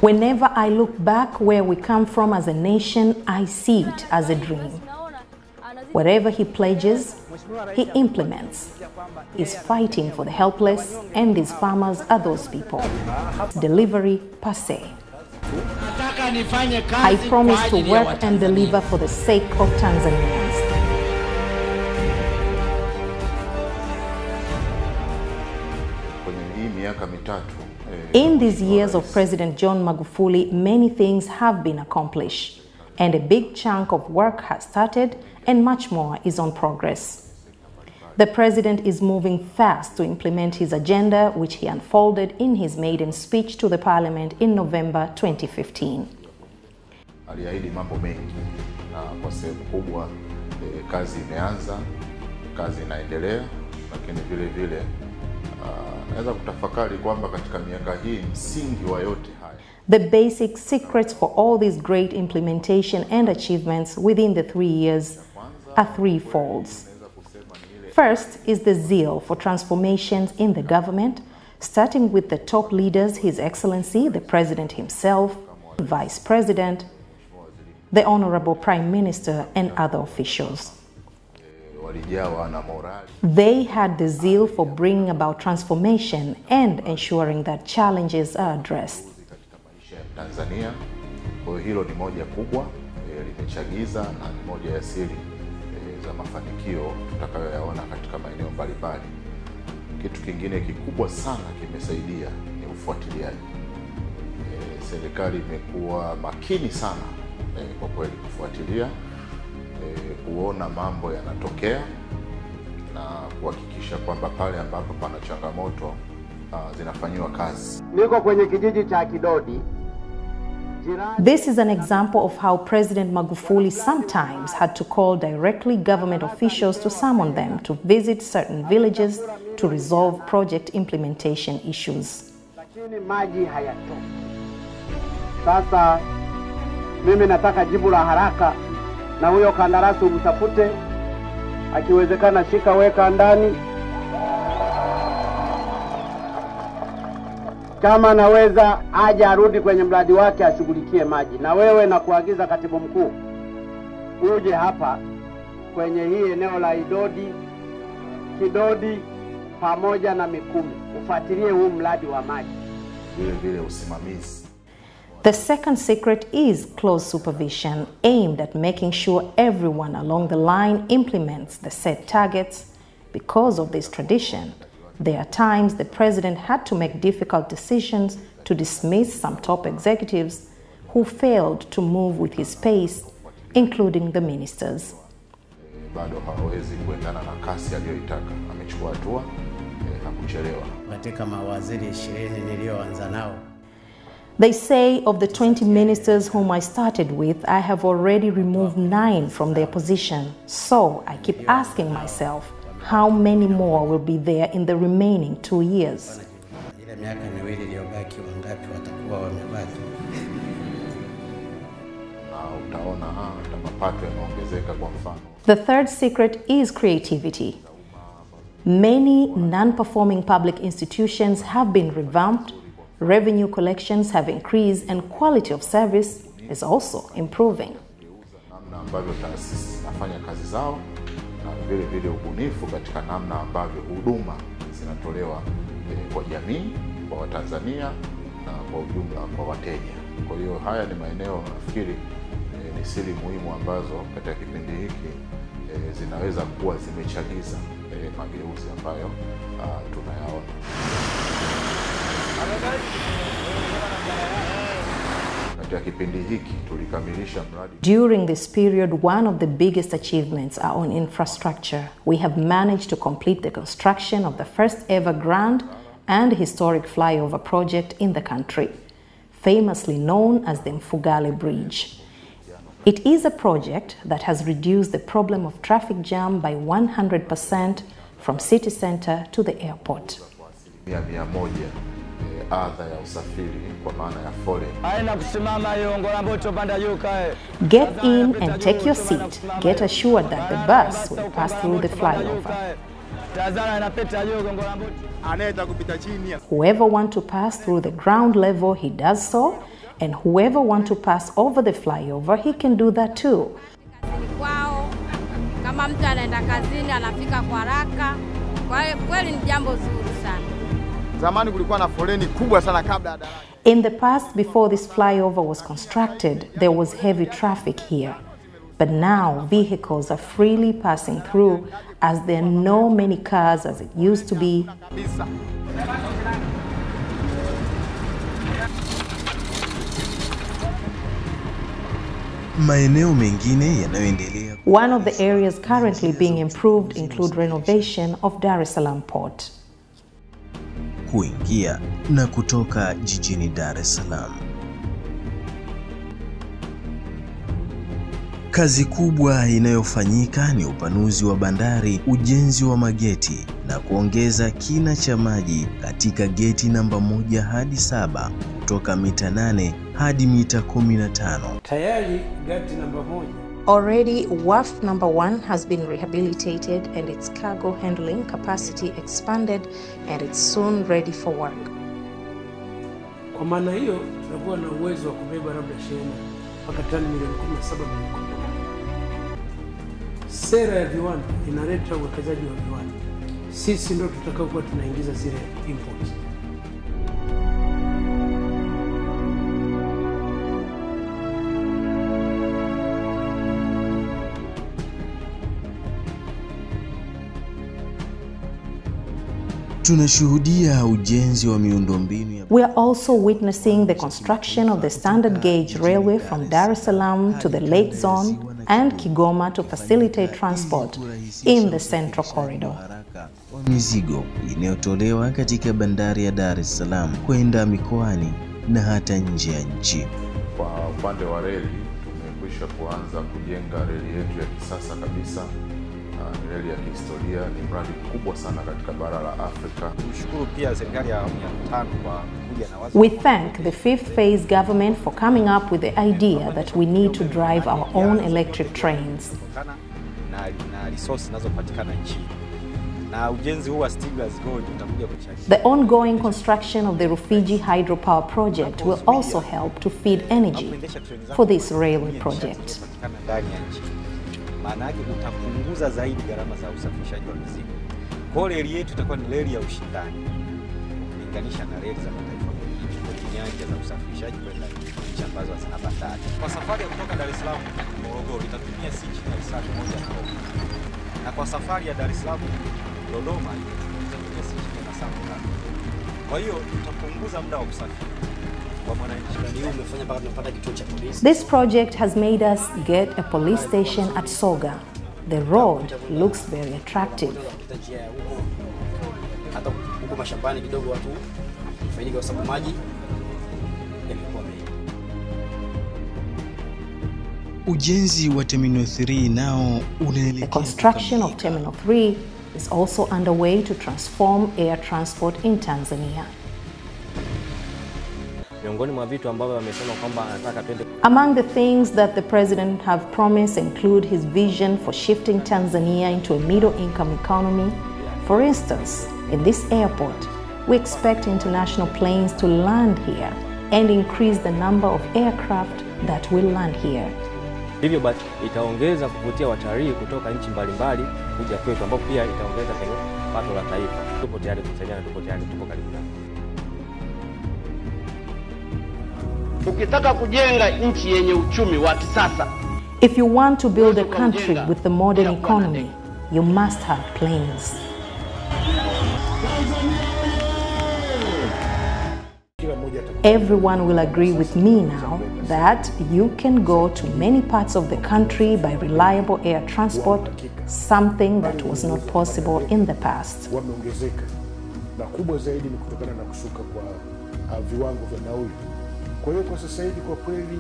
Whenever I look back where we come from as a nation, I see it as a dream. Whatever he pledges, he implements. He's fighting for the helpless, and these farmers are those people. Delivery per se. I promise to work and deliver for the sake of Tanzanians. In these years of President John Magufuli, many things have been accomplished, and a big chunk of work has started, and much more is on progress. The president is moving fast to implement his agenda, which he unfolded in his maiden speech to the parliament in November 2015. Aliahidi mambo mengi na kwa sehemu kubwa kazi imeanza, kazi inaendelea, lakini vile vile naweza kutafakari kwamba katika miaka hii msingi wa yote haya. The basic secrets for all these great implementation and achievements within the 3 years are threefold. First is the zeal for transformations in the government, starting with the top leaders, His Excellency, the President himself, Vice President, the Honorable Prime Minister, and other officials. They had the zeal for bringing about transformation and ensuring that challenges are addressed. Tanzania, kwa hilo ni moja kubwa limechagiza na ni moja ya siri za mafanikio tutakayoyaona katika maeneo mbalimbali. Kitu kingine kikubwa sana kimesaidia ni ufuatiliaji. Serikali imekuwa makini sana kwa kweli kufuatilia, kuona mambo yanatokea na kuhakikisha kwamba pale ambapo pana changamoto zinafanywa kazi. Niko kwenye kijiji cha Kidodi. This is an example of how President Magufuli sometimes had to call directly government officials to summon them to visit certain villages to resolve project implementation issues. Lakini maji hayatoki. Sasa mimi nataka jibu la haraka, na huyo kandarasi umtafute, akiwezekana shika weka ndani. Kama naweza aje arudi kwenye mradi wake ashughulikie maji. Na wewe na kuagiza katibu mkuu uje hapa kwenye hii eneo la Kidodi pamoja na Mikumi, ufuatilie huu mradi wa maji. Vile usimamizi. The second secret is close supervision, aimed at making sure everyone along the line implements the set targets. Because of this tradition, there are times the president had to make difficult decisions to dismiss some top executives who failed to move with his pace, including the ministers. Bado hawezi kuendana na kasi aliyoitaka. Amechukua hatua, hakuchelewa. Katika mawaziri 20 nilioanza nao. They say of the 20 ministers whom I started with, I have already removed 9 from their position. So I keep asking myself, how many more will be there in the remaining 2 years? The third secret is creativity. Many non-performing public institutions have been revamped, revenue collections have increased, and quality of service is also improving. Vile vile ubunifu katika namna ambavyo huduma zinatolewa kwa jamii, kwa Watanzania na kwa ujumla kwa wateja. Kwa hiyo haya ni maeneo nafikiri ni siri muhimu ambazo katika kipindi hiki zinaweza kuwa zimechagiza mageuzi ambayo tunayaona. During this period, one of the biggest achievements are on infrastructure. We have managed to complete the construction of the first ever grand and historic flyover project in the country, famously known as the Mfugale Bridge. It is a project that has reduced the problem of traffic jam by 100% from city center to the airport. Get in and take your seat. Get assured that the bus will pass through the flyover. Whoever wants to pass through the ground level, he does so, and whoever wants to pass over the flyover, he can do that too. Kama mtu anaenda kazini anafika kwa haraka. Kweli ni jambo zuri sana. Zamani kulikuwa na foleni kubwa sana kabla ya daraja. In the past, before this flyover was constructed, there was heavy traffic here. But now vehicles are freely passing through as there are not many cars as it used to be. Maeneo mengine yanayoendelea. One of the areas currently being improved include renovation of Dar es Salaam port. Kuingia na kutoka jijini Dar es Salaam. Kazi kubwa inayofanyika ni upanuzi wa bandari, ujenzi wa mageti na kuongeza kina cha maji katika geti namba 1 hadi 7 kutoka mita 8 hadi mita 15. Tayari geti namba 1. Already, wharf number 1 has been rehabilitated and its cargo handling capacity expanded, and it's soon ready for work. Kwa maana hiyo, tutakuwa na uwezo wa kubeba labda shehena mpaka tani milioni 17. Sera ya viwanda inaleta uwekezaji wa viwanda. Sisi ndio tutakao kuwa tunaingiza zile imports. Tunashuhudia ujenzi wa miundombinu ya. We are also witnessing the construction of the standard gauge railway from Dar es Salaam to the Lake Zone and Kigoma to facilitate transport in the Central Corridor. Mizigo inayotolewa katika bandari ya Dar es Salaam kwenda mikoani na hata nje ya nchi. Kwa upande wa reli, tumekwisha kuanza kujenga reli yetu ya kisasa kabisa. Reli ya kihistoria, ni mradi mkubwa sana katika bara la Afrika. Tunashukuru pia serikali ya awamu ya 5 kwa kuja na wazo. We thank the 5th phase government for coming up with the idea that we need to drive our own electric trains. Na resources zinazopatikana nchini. Na ujenzi huu wa Stigler's Gold utakuja kuchangia. The ongoing construction of the Rufiji hydropower project will also help to feed energy for this railway project. Maana yake utapunguza zaidi gharama za usafirishaji wa mizigo. Kwa reli yetu itakuwa ni reli ya ushindani kulinganisha na reli za mataifa mengine kwenye nyanja za usafirishaji kwenda nchi ambazo hazina bandari. Kwa safari ya kutoka Dar es Salaam Morogoro itatumia si chini ya saa 1 na kwa safari ya Dar es Salaam Dodoma itatumia si chini ya saa 3. Kwa hiyo tutapunguza muda wa kusafiri. This project has made us get a police station at Soga. The road looks very attractive. Ujenzi wa Terminal 3 nao unaelekea. The construction of Terminal 3 is also underway to transform air transport in Tanzania. Among the things that the president have promised include his vision for shifting Tanzania into a middle-income economy. For instance, in this airport, we expect international planes to land here and increase the number of aircraft that will land here. Hivyo basi itaongeza kuvutia watalii kutoka nchi mbalimbali kuja kwetu, ambapo pia itaongeza kwenye pato la taifa. Tupo tayari kusaidia na tupo tayari, tupo karibu nao. Ukitaka kujenga nchi yenye uchumi wa kisasa, if you want to build a country with the modern economy, you must have planes. Everyone will agree with me now that you can go to many parts of the country by reliable air transport, something that was not possible in the past. Na kubwa zaidi ni kutokana na kushuka kwa viwango vya nauli. Kwa hiyo kwa sasa hivi kwa kweli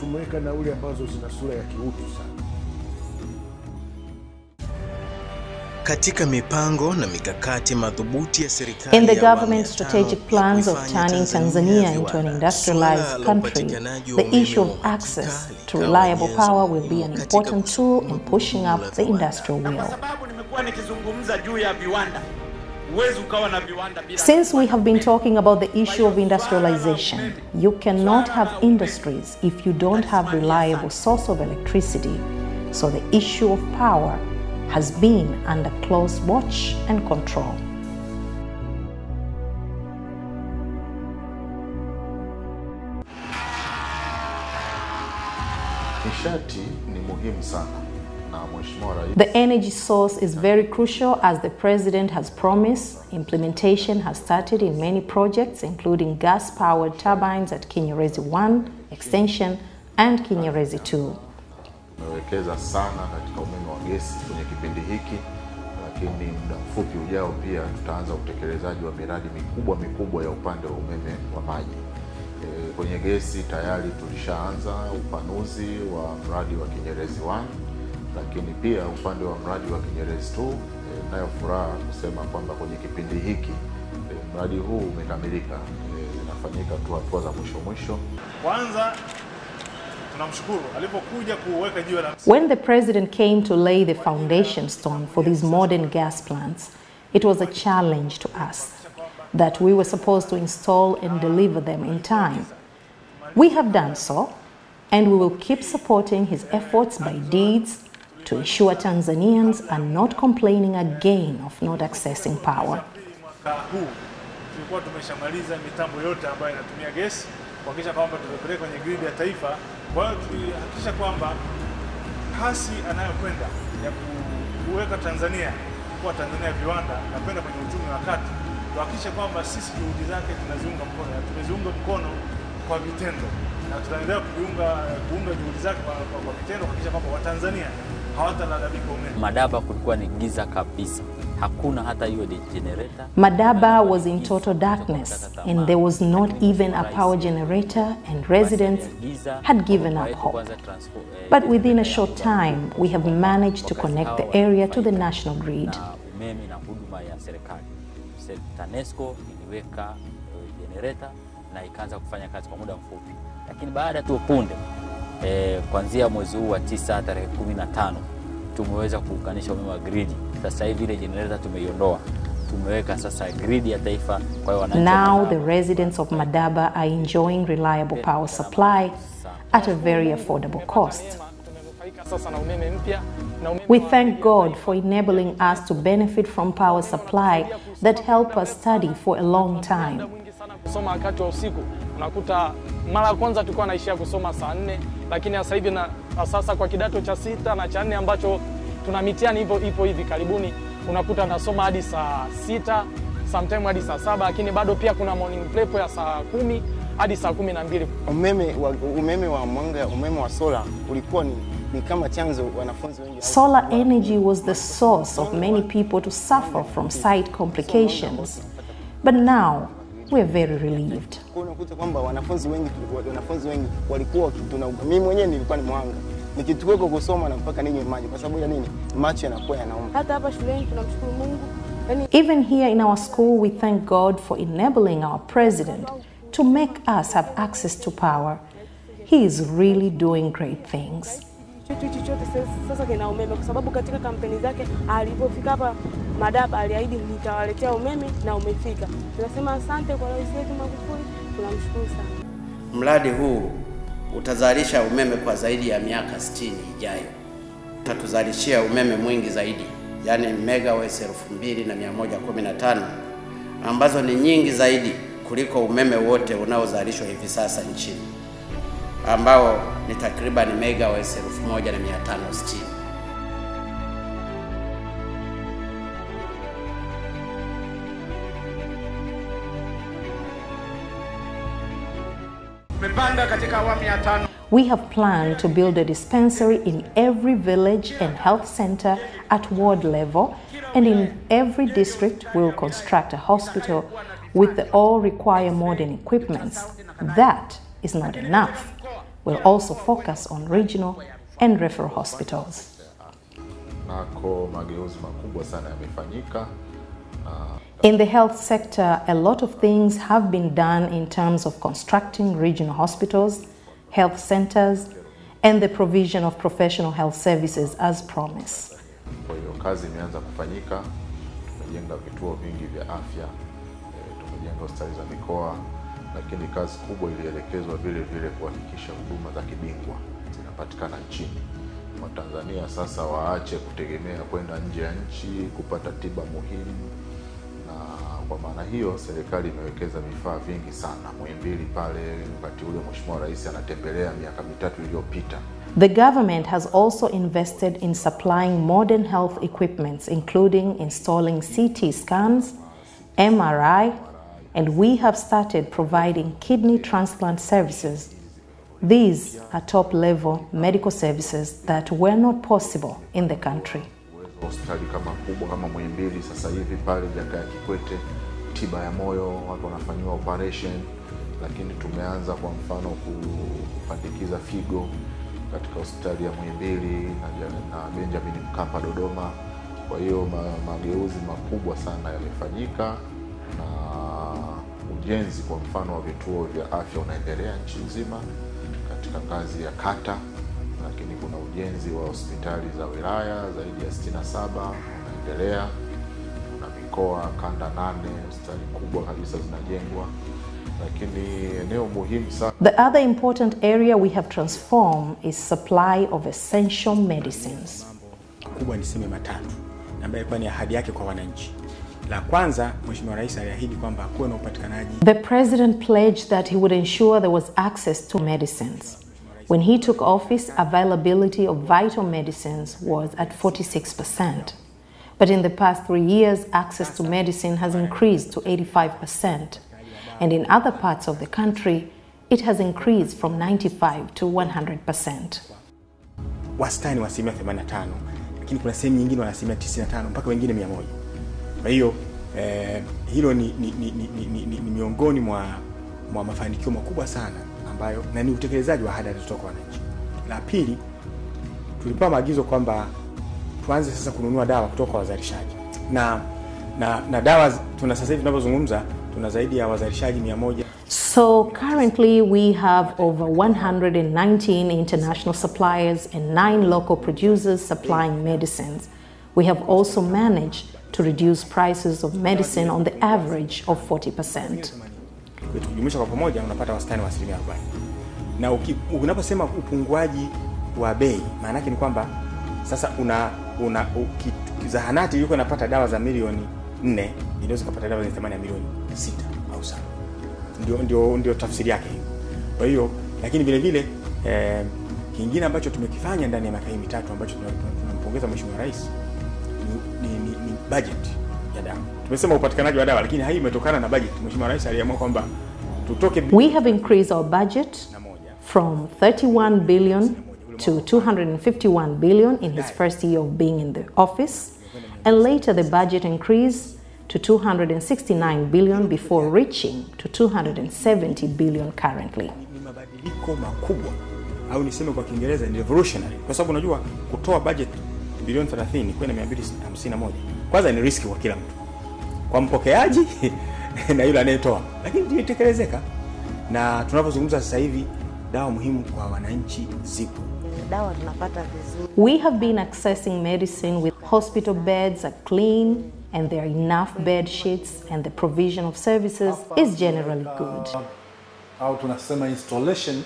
tumeweka nauli ambazo zina sura ya kiutu sana. Katika mipango na mikakati madhubuti ya serikali, in the government's strategic plans of turning Tanzania into an industrialized country, the issue of access to reliable power will be an important tool in pushing up the industrial wheel. Kwa sababu nimekuwa nikizungumza juu ya viwanda, Since we have been talking about the issue of industrialization, you cannot have industries if you don't have reliable source of electricity. So the issue of power has been under close watch and control. Nishati ni muhimu sana. The energy source is very crucial, as the President has promised. Implementation has started in many projects, including gas-powered turbines at Kinyerezi 1 extension and Kinyerezi 2. Tumewekeza sana katika umeme wa gesi kwenye kipindi hiki, lakini muda mfupi ujao pia tutaanza utekelezaji wa miradi mikubwa ya upande wa umeme wa maji. Kwenye gesi tayari tulishaanza upanuzi wa mradi wa Kinyerezi 1, lakini pia upande wa mradi wa Kinyerezi 2, nayo furaha kusema kwamba kwenye kipindi hiki mradi huu umekamilika, inafanyika tu hatua za mwisho. Kwanza tunamshukuru alipokuja kuweka jiwe la When the President came to lay the foundation stone for these modern gas plants, it was a challenge to us that we were supposed to install and deliver them in time. We have done so, and we will keep supporting his efforts by deeds to ensure Tanzanians are not complaining again of not accessing power. Tulikuwa tumeshamaliza mitambo yote ambayo inatumia gesi kuhakikisha kwamba tumepeleka kwenye grid ya taifa. Kwa hiyo tulihakikisha kwamba kasi anayokwenda ya kuweka Tanzania kuwa Tanzania viwanda na kwenda kwenye uchumi wa kati, tuhakikishe kwamba sisi juhudi zake tunaziunga mkono, na tumeziunga mkono kwa vitendo, na tunaendelea kuunga juhudi zake kwa vitendo kuhakikisha kwamba Watanzania hawatalalamika umeme. Madaba kulikuwa ni giza kabisa. Hakuna hata hiyo generator. Madaba was in total darkness, and there was not even a power generator, and residents had given up hope. But within a short time, we have managed to connect the area to the national grid. Umeme na huduma ya serikali. TANESCO iliweka generator na ikaanza kufanya kazi kwa muda mfupi. Lakini baada tu punde kuanzia mwezi huu wa 9 tarehe 15 tumeweza kuunganisha umeme wa grid. Sasa hivi ile generator tumeiondoa. Tumeweka sasa grid ya taifa, kwa hiyo wananchi. Now the residents of Madaba are enjoying reliable power supply at a very affordable cost. We thank God for enabling us to benefit from power supply that helped us study for a long time. Kusoma wakati wa usiku unakuta mara kwanza tulikuwa naishia kusoma saa 4, lakini sasa hivi na sasa kwa kidato cha 6 na cha 4 ambacho tuna mitihani ipo hivi karibuni, unakuta nasoma hadi saa 6, sometime hadi saa 7, lakini bado pia kuna morning prep ya saa 10 hadi saa 12. Umeme wa mwanga, umeme wa solar ulikuwa ni kama chanzo wanafunzi wengi. Solar energy was the source of many people to suffer from sight complications. But now we are very relieved. Unakuta kwamba wanafunzi wengi walikuwa mimi mwenyewe nilikuwa ni mwanga. Nikituweko kusoma na mpaka ninywe maji kwa sababu ya nini? Macho yanakuwa yanauma. Hata hapa shuleni tunamshukuru Mungu. Even here in our school, we thank God for enabling our president to make us have access to power. He is really doing great things. Sasa kina umeme kwa sababu katika kampeni zake alipofika hapa Madaba aliahidi nitawaletea umeme na umefika. Tunasema asante kwa rais wetu Magufuli, tunamshukuru sana. Mradi huu utazalisha umeme kwa zaidi ya miaka 60 ijayo. Utatuzalishia umeme mwingi zaidi, yani megawatts 2115 ambazo ni nyingi zaidi kuliko umeme wote unaozalishwa hivi sasa nchini, ambao ni takriban megawatts 1560. We have planned to build a dispensary in every village and health center at ward level, and in every district we will construct a hospital with the all require modern equipments. That is not enough. We'll also focus on regional and referral hospitals. In the health sector, a lot of things have been done in terms of constructing regional hospitals, health centers, and the provision of professional health services as promised. tumejenga vituo vingi vya afya, tumejenga hospitali za mikoa, lakini kazi kubwa ilielekezwa vile vile kuhakikisha huduma za kibingwa zinapatikana nchini. Watanzania sasa waache kutegemea kwenda nje ya nchi kupata tiba muhimu, na kwa maana hiyo serikali imewekeza vifaa vingi sana. Muhimbili pale wakati ule Mheshimiwa Rais anatembelea miaka 3 iliyopita. The government has also invested in supplying modern health equipments, including installing CT scans, MRI, and we have started providing kidney transplant services. These are top-level medical services that were not possible in the country. Hospitali kama kubwa kama Muhimbili sasa hivi pale Jakaya Kikwete, tiba ya moyo watu wanafanyiwa operation, lakini tumeanza kwa mfano kupandikiza figo katika hospitali ya Muhimbili na Benjamin Mkapa Dodoma. Kwa hiyo mageuzi makubwa sana yamefanyika, na ujenzi kwa mfano wa vituo vya afya unaendelea nchi nzima katika ngazi ya kata, lakini kuna ujenzi wa hospitali za wilaya zaidi ya 67 unaendelea. Kuna mikoa kanda 8 hospitali kubwa kabisa zinajengwa, lakini eneo muhimu sana. The other important area we have transformed is supply of essential medicines. Kubwa niseme matatu ambayo kwa ni ahadi yake kwa wananchi. La kwanza, Mheshimiwa Rais aliahidi kwamba kuwe na upatikanaji. The president pledged that he would ensure there was access to medicines. When he took office, availability of vital medicines was at 46%. But in the past 3 years, access to medicine has increased to 85%. And in other parts of the country, it has increased from 95 to 100%. Wastani wa 85%, lakini kuna sehemu nyingine wana 95% mpaka wengine 100%. Kwa hiyo hilo ni miongoni mwa mafanikio makubwa sana ambayo na ni utekelezaji wa ahadi kutoka wananchi. La pili, tulipewa maagizo kwamba tuanze sasa kununua dawa kutoka kwa wazalishaji. Na dawa tuna sasa hivi tunapozungumza tuna zaidi ya wazalishaji 100. So currently we have over 119 international suppliers and 9 local producers supplying medicines. We have also managed to reduce prices of medicine on the average of 40%. Tukijumlisha kwa pamoja unapata wastani wa 40%. Na unaposema upunguaji wa bei, maana yake ni kwamba sasa zahanati yuko anapata dawa za milioni 4, inaweza kupata dawa zenye thamani ya milioni 6 au 7. Ndio tafsiri yake hiyo. Kwa hiyo lakini vile vile kingine ambacho tumekifanya ndani ya miaka hii mitatu ambacho tunampongeza Mheshimiwa Rais ni budget ya dawa. Tumesema upatikanaji wa dawa, lakini hii imetokana na budget. Mheshimiwa Rais aliamua kwamba tutoke. We have increased our budget from 31 billion to 251 billion in his first year of being in the office, and later the budget increased to 269 billion before reaching to 270 billion currently. Ni mabadiliko makubwa, au niseme kwa Kiingereza ni revolutionary, kwa sababu unajua kutoa budget bilioni 30 kwenda 251 kwanza ni riski kwa kila mtu, kwa mpokeaji na yule anayetoa, lakini ilitekelezeka. Na tunapozungumza sasa hivi dawa muhimu kwa wananchi zipo. Dawa tunapata vizuri. We have been accessing medicine with hospital beds are clean and there are enough bed sheets, and the provision of services is generally good. Au tunasema installation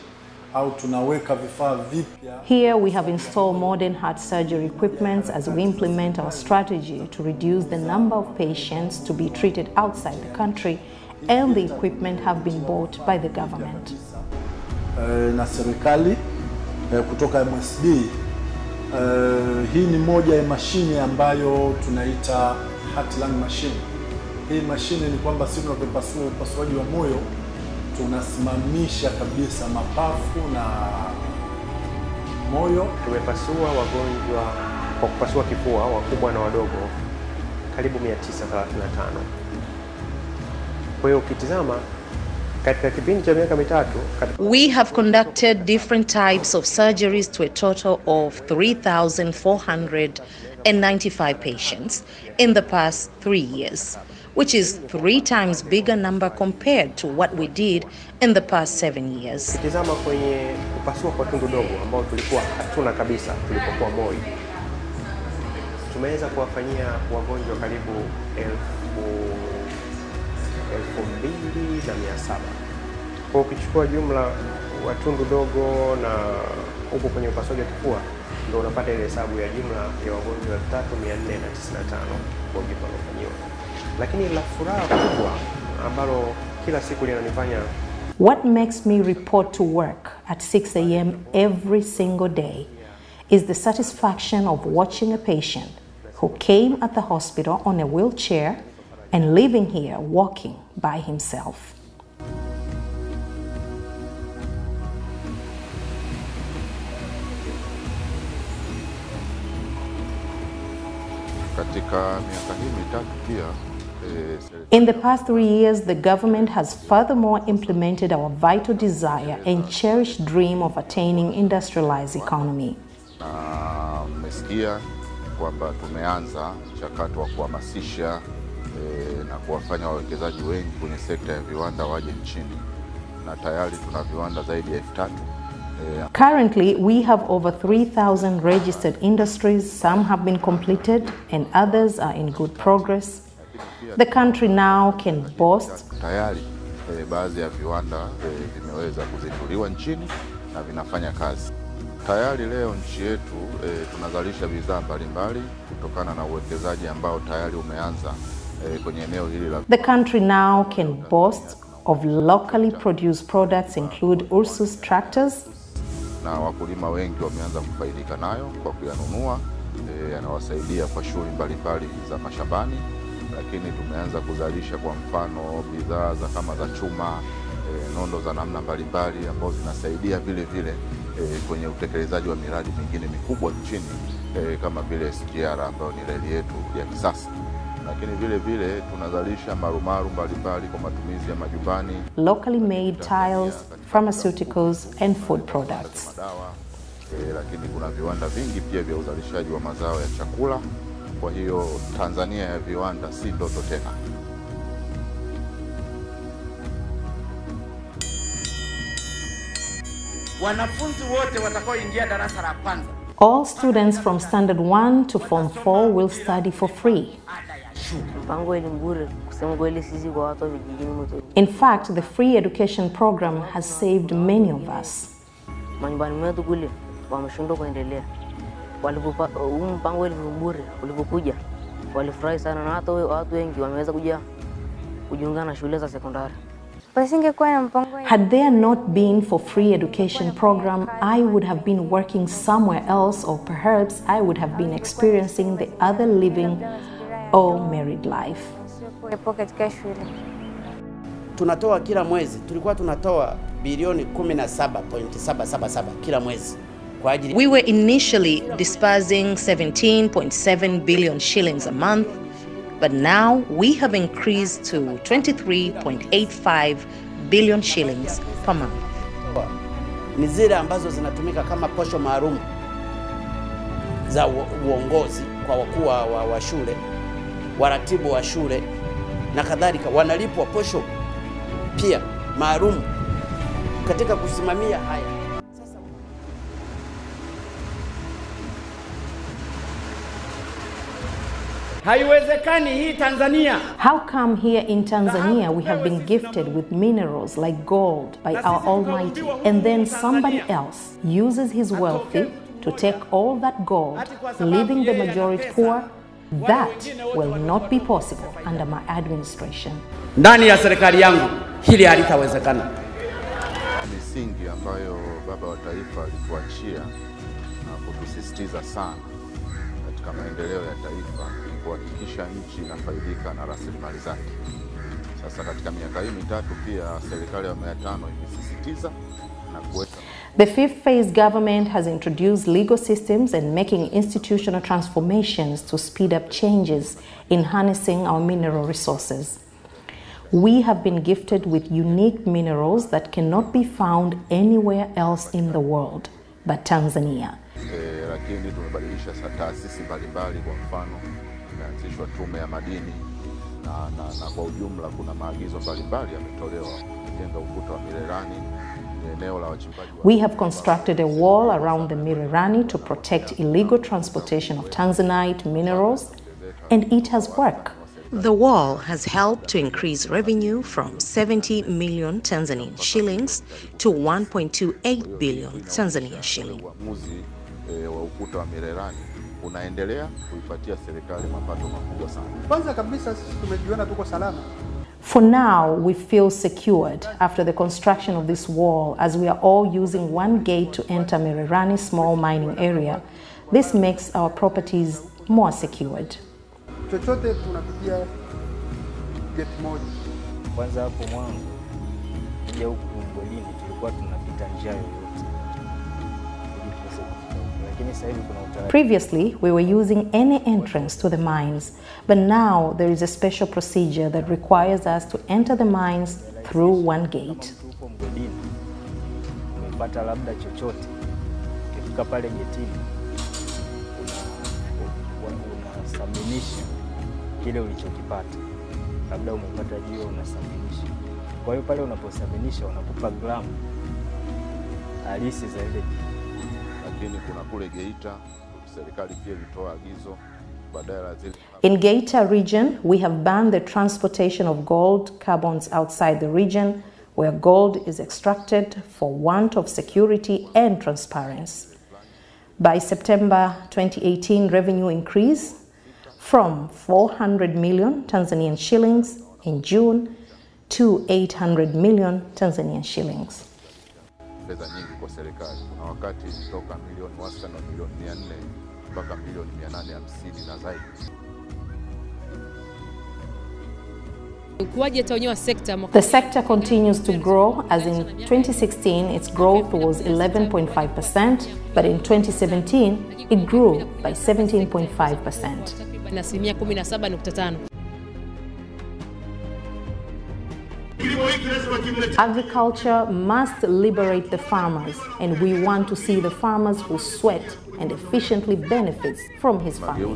au tunaweka vifaa vipya. Here we have installed modern heart surgery equipment as we implement our strategy to reduce the number of patients to be treated outside the country, and the equipment have been bought by the government. Na serikali kutoka MSD, hii ni moja ya mashine ambayo tunaita heart lung machine. Hii mashine ni kwamba sisi tunapopasua upasuaji wa moyo tunasimamisha kabisa mapafu na moyo. Tumepasua wagonjwa kwa kupasua kifua wakubwa na wadogo karibu 935. Kwa hiyo ukitizama katika kipindi cha miaka mitatu, we have conducted different types of surgeries to a total of 3,495 patients in the past 3 years, which is 3 times bigger number compared to what we did in the past 7 years. Ukitizama kwenye kupasua kwa tundu dogo ambao tulikuwa hatuna kabisa tulipokuwa Moi, tumeweza kuwafanyia wagonjwa karibu 2,700. Kwa ukichukua jumla wa tundu dogo na huko kwenye upasuaji wa kifua ndio unapata ile hesabu ya jumla ya wagonjwa 3,495 wagonjwa waliofanyiwa. Lakini la furaha kubwa ambalo kila siku linanifanya. What makes me report to work at 6 a.m. every single day is the satisfaction of watching a patient who came at the hospital on a wheelchair and leaving here walking by himself. In the past 3 years, the government has furthermore implemented our vital desire and cherished dream of attaining industrialized economy. Mmesikia kwamba tumeanza mchakato wa kuhamasisha na kuwafanya wawekezaji wengi kwenye sekta ya viwanda waje nchini, na tayari tuna viwanda zaidi ya 3,000. Currently, we have over 3,000 registered industries. Some have been completed and others are in good progress. The country now can boast. Tayari baadhi ya viwanda vimeweza kuzinduliwa nchini na vinafanya kazi. Tayari leo nchi yetu tunazalisha bidhaa mbalimbali kutokana na uwekezaji ambao tayari umeanza kwenye eneo hili la. The country now can boast of locally produced products include Ursus tractors. Na wakulima wengi wameanza kufaidika nayo kwa kuyanunua, yanawasaidia kwa shughuli mbalimbali za mashambani, lakini tumeanza kuzalisha kwa mfano bidhaa za kama za chuma, nondo za namna mbalimbali ambazo zinasaidia vile vile kwenye utekelezaji wa miradi mingine mikubwa nchini kama vile SGR ambayo ni reli yetu ya kisasa. Lakini vile vile tunazalisha marumaru mbalimbali kwa matumizi ya majumbani. Locally made tiles, pharmaceuticals and food products. Lakini kuna viwanda vingi pia vya uzalishaji wa mazao ya chakula. Kwa hiyo Tanzania ya viwanda si ndoto tena. Wanafunzi wote watakaoingia darasa la kwanza. All students from standard 1 to form 4 will study for free. In fact, the free education program has saved many of us. Had there not been for free education program, I would have been working somewhere else, or perhaps I would have been experiencing the other living or married life. Tunatoa kila mwezi, tulikuwa tunatoa bilioni 17.777 kila mwezi. We were initially disbursing 17.7 billion shillings a month, but now we have increased to 23.85 billion shillings per month. Ni zile ambazo zinatumika kama posho maalum za uongozi kwa wakuu wa shule, waratibu wa shule na kadhalika, wanalipwa posho pia maalum katika kusimamia haya. Haiwezekani hii Tanzania. How come here in Tanzania we have been gifted with minerals like gold by our Almighty, and then somebody else uses his wealthy to take all that gold, leaving the majority poor? That will not be possible under my administration. Ndani ya serikali yangu hili halitawezekana. Misingi ambayo baba wa taifa alituachia na kutusisitiza sana katika maendeleo ya taifa ni kuhakikisha nchi inafaidika na rasilimali zake. Sasa katika miaka hii mitatu pia serikali ya awamu ya 5 imesisitiza na kuweka. The fifth phase government has introduced legal systems and making institutional transformations to speed up changes in harnessing our mineral resources. We have been gifted with unique minerals that cannot be found anywhere else in the world but Tanzania. Lakini tumebadilisha taasisi mbalimbali, kwa mfano imeanzishwa tume ya madini na kwa ujumla kuna maagizo mbalimbali yametolewa kujenga ukuta wa Mirerani, We have constructed a wall around the Mirerani to protect illegal transportation of Tanzanite minerals, and it has worked. The wall has helped to increase revenue from 70 million Tanzanian shillings to 1.28 billion Tanzanian shillings. For now, we feel secured after the construction of this wall, as we are all using one gate to enter Mirerani small mining area. This makes our properties more secured. Chochote tunapitia gate moja. Kwanza hapo mwanzo kuja huku Ngolini tulikuwa tunapita njia yoyote. Lakini sasa hivi kuna utaratibu. Previously, we were using any entrance to the mines, but now there is a special procedure that requires us to enter the mines through one gate. Tupo Ngolini. Umepata labda chochote. Ukifika pale getini unasaminisha kile ulichokipata. Labda umepata jiwe unasaminisha. Kwa hiyo pale unaposaminisha unakupa gramu halisi za ile. Lakini kuna kule Geita serikali pia ilitoa agizo badala zile. In Geita region, we have banned the transportation of gold carbons outside the region where gold is extracted for want of security and transparency. By September 2018, revenue increased from 400 million Tanzanian shillings in June to 800 million Tanzanian shillings. Fedha nyingi kwa serikali. Kuna wakati kutoka milioni wastani wa milioni 400 mpaka milioni 850 na zaidi. The sector continues to grow, as in 2016 its growth was 11.5%, but in 2017 it grew by 17.5%. Agriculture must liberate the farmers, and we want to see the farmers who sweat and efficiently benefits from his farming.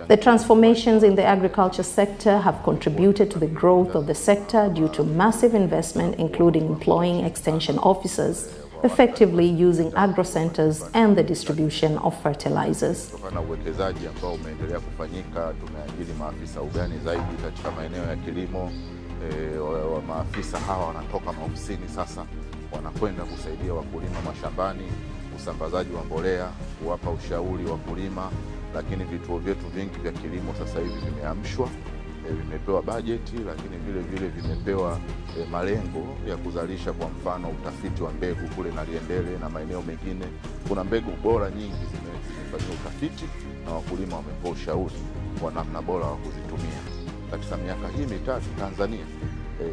The transformations in the agriculture sector have contributed to the growth of the sector due to massive investment, including employing extension officers, effectively using agro centers and the distribution of fertilizers. Uwekezaji ambao umeendelea kufanyika, tumeajiri maafisa ugani zaidi katika maeneo ya kilimo. Maafisa hawa wanatoka maofisini sasa wanakwenda kusaidia wakulima mashambani, usambazaji wa mbolea, kuwapa ushauri wakulima, lakini vituo vyetu vingi vya kilimo sasa hivi vimeamshwa, vimepewa bajeti, lakini vile vimepewa malengo ya kuzalisha, kwa mfano utafiti wa mbegu kule Naliendele na maeneo mengine. Kuna mbegu bora nyingi zimefanywa utafiti na wakulima wamepewa ushauri wa namna bora wa kuzitumia. Katika miaka hii mitatu Tanzania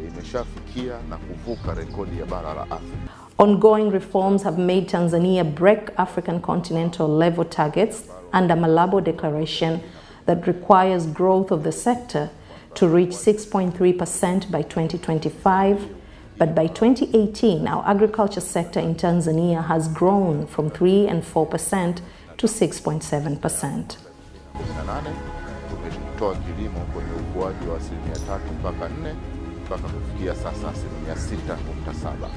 imeshafikia na kuvuka rekodi ya bara la Afrika. Ongoing reforms have made Tanzania break African continental level targets under Malabo Declaration that requires growth of the sector to reach 6.3% by 2025. But by 2018, our agriculture sector in Tanzania has grown from 3 and 4% to 6.7%. Tumetoa kilimo kwenye ukuaji wa 3 mpaka 4 mpaka kufikia sasa 6.7.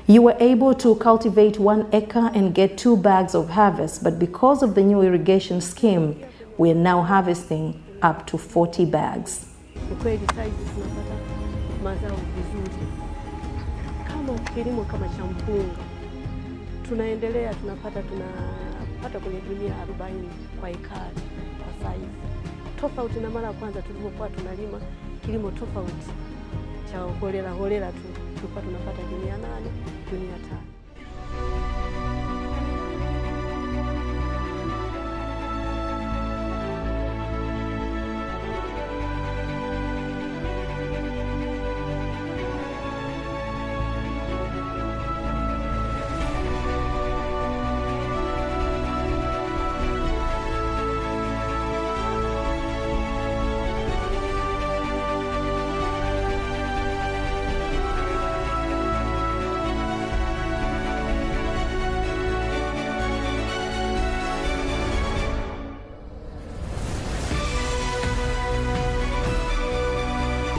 You were able to cultivate 1 acre and get 2 bags of harvest, but because of the new irrigation scheme, we are now harvesting up to 40 bags. Tunaendelea tunapata kwenye gunia 40 kwa ekari kwa saizi. Tofauti na mara ya kwanza tulipokuwa tunalima kilimo tofauti cha holela tu, tulikuwa tunapata gunia 8, gunia 5.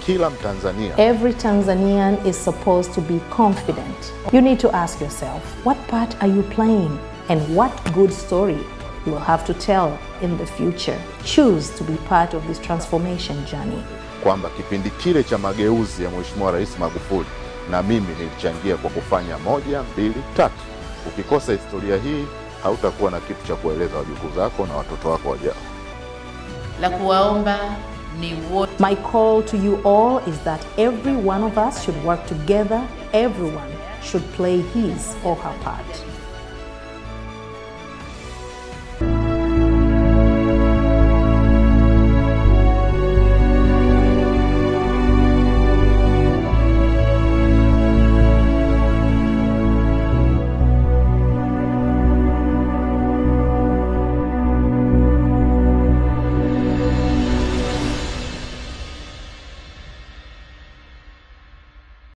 kila Mtanzania. Every Tanzanian is supposed to be confident. You need to ask yourself, what part are you playing and what good story you will have to tell in the future. Choose to be part of this transformation journey. Kwamba kipindi kile cha mageuzi ya Mheshimiwa Rais Magufuli na mimi nilichangia kwa kufanya 1, 2, 3. Ukikosa historia hii hautakuwa na kitu cha kueleza wajukuu zako na watoto wako wajao. La kuwaomba ni wote. My call to you all is that every one of us should work together. Everyone should play his or her part.